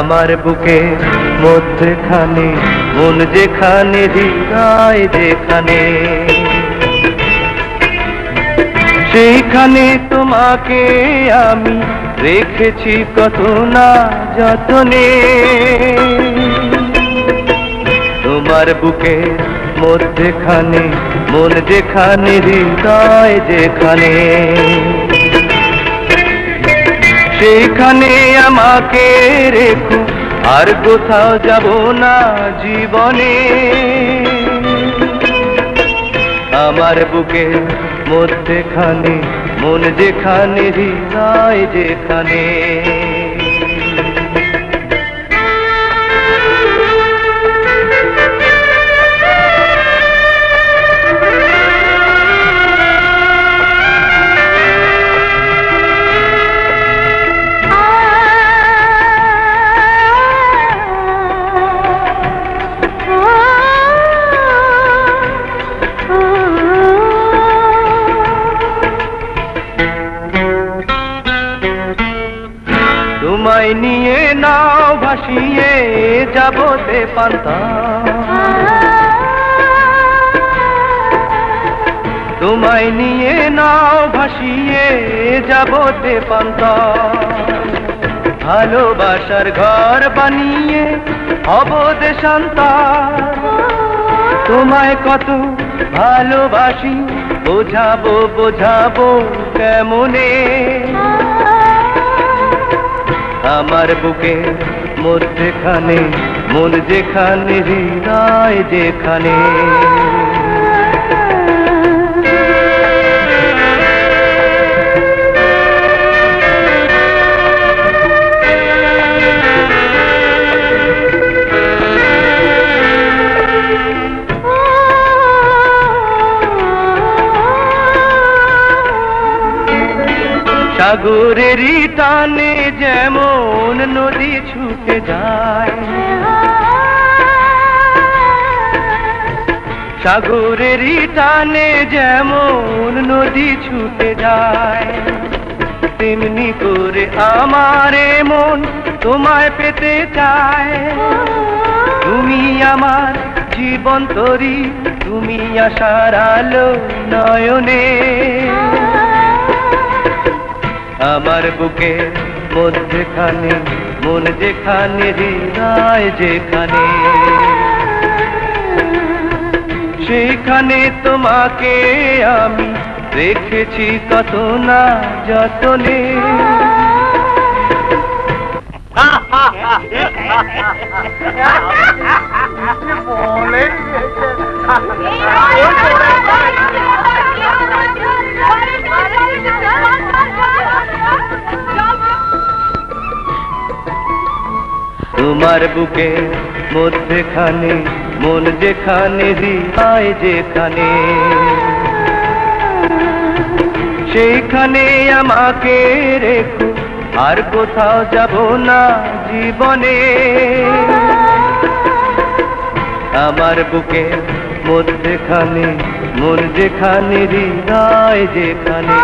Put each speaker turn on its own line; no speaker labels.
আমার বুকে মধ্যখানে মন যেখানে হৃদয় যেখানে সেইখানে তোমাকে আমি রেখেছি কত না যতনে। তোমার বুকে মধ্যখানে মন যেখানে হৃদয় যেখানে সেইখানে আমাকে রেখো আর কোথাও যাব না জীবনে। আমার বুকে মধ্যখানে মন যেখানে হৃদয় যেখানে। তোমায় নিয়ে নাও ভাসিয়ে যাব তে পান্তা, তোমায় নিয়ে নাও ভাসিয়ে যাব তে পান্তা। ভালোবাসার ঘর বানিয়ে হব দেশান্তর, তোমায় কত ভালোবাসি বোঝাবো বোঝাবো কেমনে। আমার বুকে মধ্যখানে মন যেখানে হৃদয় যেখানে। সাগরেরই টানে যেমন নদী ছুটে যায়, সাগরেরই টানে যেমন নদী ছুটে যায়, তেমনি করে আমার মন তোমায় পেতে চায়। তুমি আমার জীবন তরি, তুমি আশার আলো নয়নে। আমার বুকে মধ্যখানে মন যেখানে হৃদয় যেখানে সেইখানে তোমাকে আমি রেখেছি কত না যতনে। তোমার বুকে মধ্যখানে মন যেখানে হৃদয় যেখানে সেইখানে আমাকে রেখো আর কোথাও যাব না জীবনে। আমার বুকে মধ্যখানে মন যেখানে হৃদয় যেখানে।